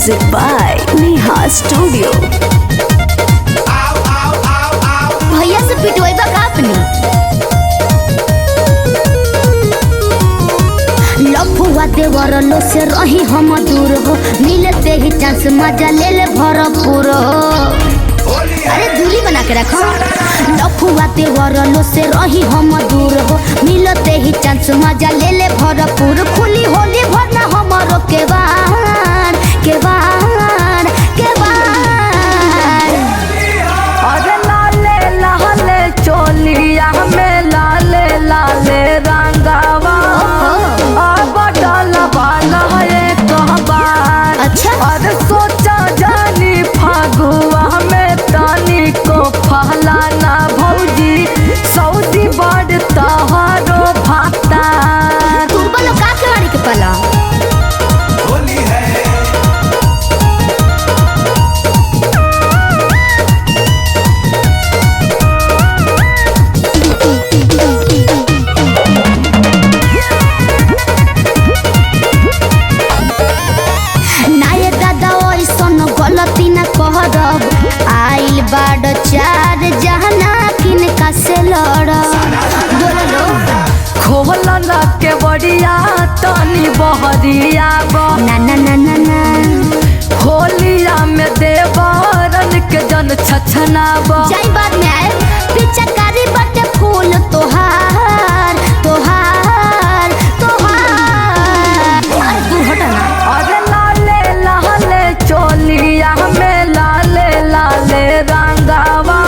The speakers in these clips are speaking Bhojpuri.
Music by Neha Studio. भैया से पिटवाइबा का अपनी लफुआ देवर लो से रही हम दूर हो मिलते ही चांस मजा ले ले भरपूर अरे दूरी बना के रखो लफुआ देवर लो से रही हम दूर हो मिलते ही चांस मजा ले ले भरपूर खुली होली भरना हमारो के बार के बार के बार अरे लाले लाले चोलिया में लाले लाले रंगावा अब डालवा लहे कहबार अच्छा अरे सोचा जानी फागुआ में तानी को फहलाना भौजी सऊदी बड़ तहारो भाता तू बोलो का के मारी के पला गलती न कहरब आइल बाड़ चार जहना किन का से लड़ब बोलो खोला ना के बढ़िया तानी बहरिया ना ना ना ना ना होलिया में देवरन के जन छछनाबा जाई बाद में आए पिचकारी बटे फूल तोहार तोहार तोहार अरे तू हट ना अरे लाले लाले चोलिया में लाले लाले रंगावा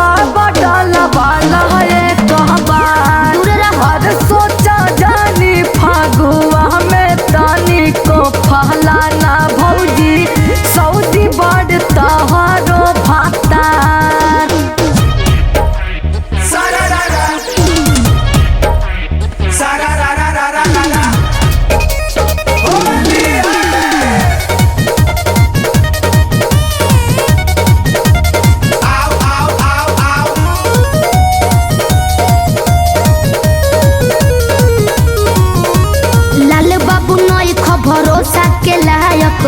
अब डालवा लहे कहबार दूर रह अरे सोचा जानी फागुआ में तानी को फहलाना भौजी सऊदी बड़ तहारो भाता लाल बाबू नई भरोसा के लायक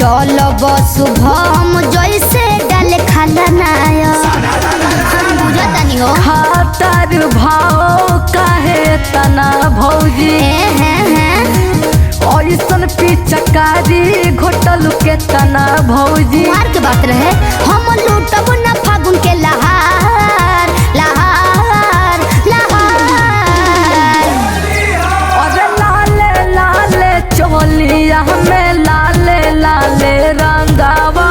डल शुभम जैसे डाले खाला नायक बुझतानी हो खातर भाव काहे तना भौजी ऐसन पिचकारी घोटल के तना भौजी मार के बात रहे हम लूटब ना फागुन के लहार लहार लहार अरे लाले लाले चोलिया में लाले लाले रंगावा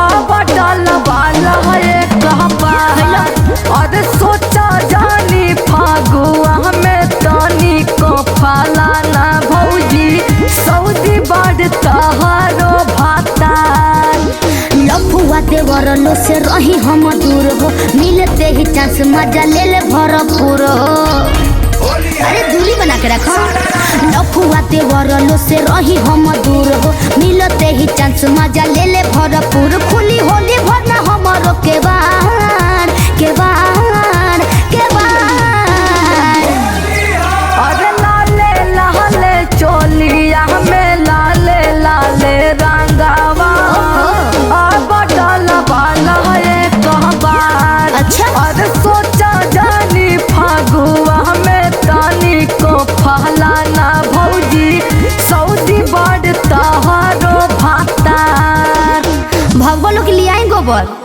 अब डालवा लहे कहबार अरे सोचा जानी फागुआ में तानी को फलाना भौजी सऊदी बड़ तहारो भाता लफुआ देवर लो से रही हम दूर हो मिलते ही चांस मजा ले ले भरपूर अरे दूरी बना के रखो लफुआ देवर लो से रही हम दूर हो मिलते ही चांस मजा ले ले भरपूर खुली होली भरना हमारो के बार के बार के बार अरे लाले लाले चोलिया में लाले लाले रंगावा अब डालवा लहे कहबार अच्छा अरे सोचा जानी फागुआ में तानी को फहलाना भौजी सऊदी बड़ तहारो भाता भगवान के लिए आई गोबर